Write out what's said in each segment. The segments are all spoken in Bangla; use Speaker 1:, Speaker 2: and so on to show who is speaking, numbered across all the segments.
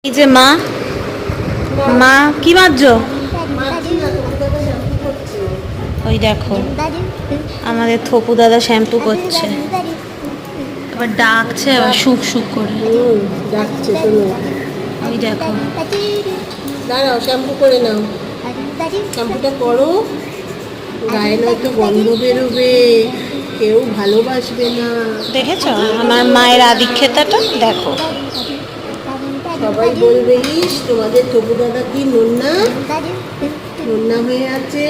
Speaker 1: এই যে মা মা কি মাজছো? ওই দেখো আমাদের থপু দাদা শ্যাম্পু করছে, এবার ডাকছে, আবার শুক শুক করে
Speaker 2: ডাকছে। শোনো,
Speaker 1: ওই দেখো
Speaker 2: দাঁড়াও, শ্যাম্পু করে নাও। শ্যাম্পুটা করো, গায়ে নয়তো গন্ধ বেরোবে, কেউ ভালোবাসবে না।
Speaker 1: দেখেছো আমার মায়ের আদিক্ষেতাটা দেখো।
Speaker 2: সবাই বলবে, ইস তোমাদের থপু দাদা কি নোনা নোনা হয়ে আছে।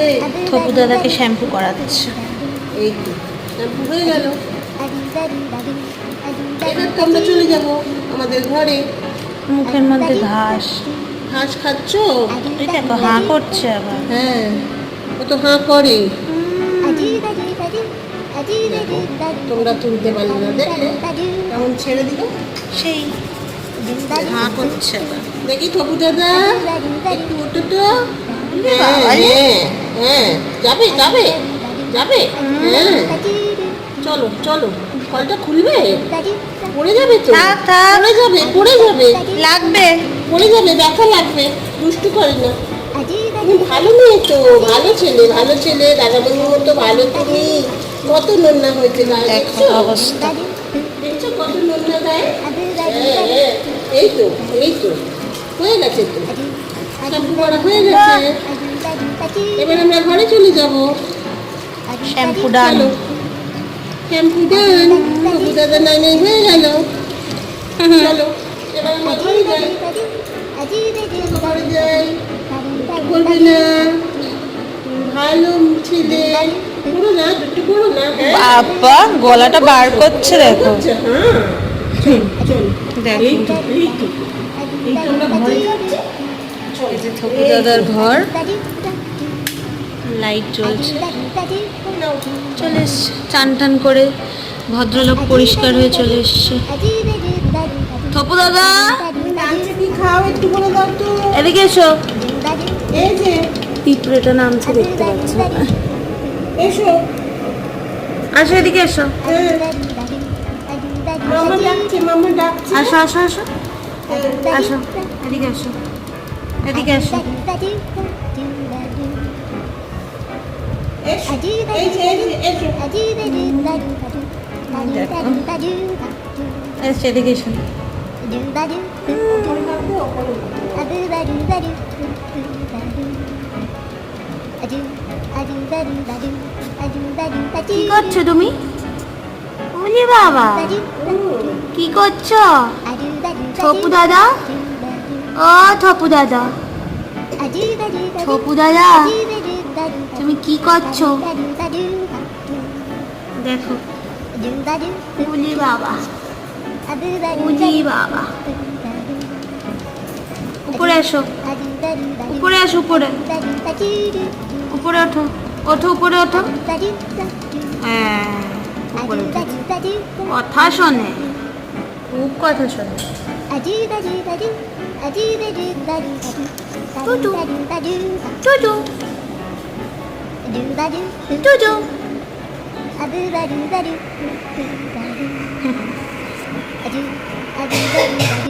Speaker 1: থপু দাদাকে শ্যাম্পু করাচ্ছে।
Speaker 2: এই তো শ্যাম্পু হয়ে গেল। এবার তো আমরা চলে যাব আমাদের ঘরে।
Speaker 1: মুখের মধ্যে ঘাস,
Speaker 2: ঘাস খাচ্ছ?
Speaker 1: এই দেখো হাঁ করছে আবার।
Speaker 2: হ্যাঁ, ও তো হাঁ করে। দেখো, তোমরা তুলতে পারলে না, দেখলে কেমন ছেড়ে দিল,
Speaker 1: সেই হাঁ করছে আবার।
Speaker 2: দেখি থপু দাদা একটু ওঠো তো। হ্যাঁ হ্যাঁ হ্যাঁ, যাবে যাবে যাবে। হ্যাঁ চলো চলো, কলটা খুলবে, পড়ে যাবে তো,
Speaker 1: থাক, থাক।
Speaker 2: পড়ে যাবে পড়ে যাবে,
Speaker 1: লাগবে।
Speaker 2: পড়ে যাবে, ব্যথা লাগবে, দুষ্টু করে না। তুমি ভালো মেয়ে তো, ভালো ছেলে, ভালো ছেলে, দাদাবাবুর মতো ভালো তুমি। কত নোনা হয়েছে গায়ে, দেখছো
Speaker 1: অবস্থা।
Speaker 2: দেখছো কত নোনা গায়ে। হ্যাঁ হ্যাঁ, এই তো এই তো হয়ে গেছে তো, শ্যাম্পু করা হয়ে গেছে। এবার আমরা ঘরে চলে যাব।
Speaker 1: শ্যাম্পু ডান।
Speaker 2: চলো, শ্যাম্পু ডান, বাবু দাদা নাই নাই হয়ে গেল। চলো এবার আমরা ঘরে যাই, ঘরে যাই। বলবে না ভালো ছেলে, পুরো না, দুটো পুরো না। হ্যাঁ
Speaker 1: বাবা গলাটা বার করছে দেখো।
Speaker 2: আচ্ছা, হ্যাঁ চল চল,
Speaker 1: দেখো।
Speaker 2: এই তো এই তো এই তো আমরা ঘরে যাচ্ছি।
Speaker 1: এই যে থপু দাদার ঘর, লাইট জ্বলছে। চলে এসছে চান টান করে, ভদ্রলোক পরিষ্কার হয়ে চলে এসছে। থপু দাদা
Speaker 2: ডাকছে কি, খাও একটু বলে দাও তো।
Speaker 1: এদিকে এসো।
Speaker 2: এই যে
Speaker 1: পিঁপড়েটা নামছে দেখতে পাচ্ছ?
Speaker 2: এসো।
Speaker 1: আসো এদিকে এসো,
Speaker 2: হ্যাঁ, মামা ডাকছে, মামা ডাকছে।
Speaker 1: আসো আসো আসো আসো, এদিকে আসো, এদিকে আসো।
Speaker 2: এসো, এই যে এই যে, এসো।
Speaker 1: এসো এদিকে এসো। কি করছো তুমি? ওরে বাবা, কি করছো থপু দাদা? ও থপু দাদা, থপু দাদা তুমি কি করছো? দেখো উলি বাবা, উলি বাবা। উপরে এসো, উপরে এসো, উপরে উপরে ওঠো, ওঠো উপরে ওঠো। হ্যাঁ উপরে উঠো। কথা শোনে, খুব কথা শোনে। টুটু টুটু টুটু।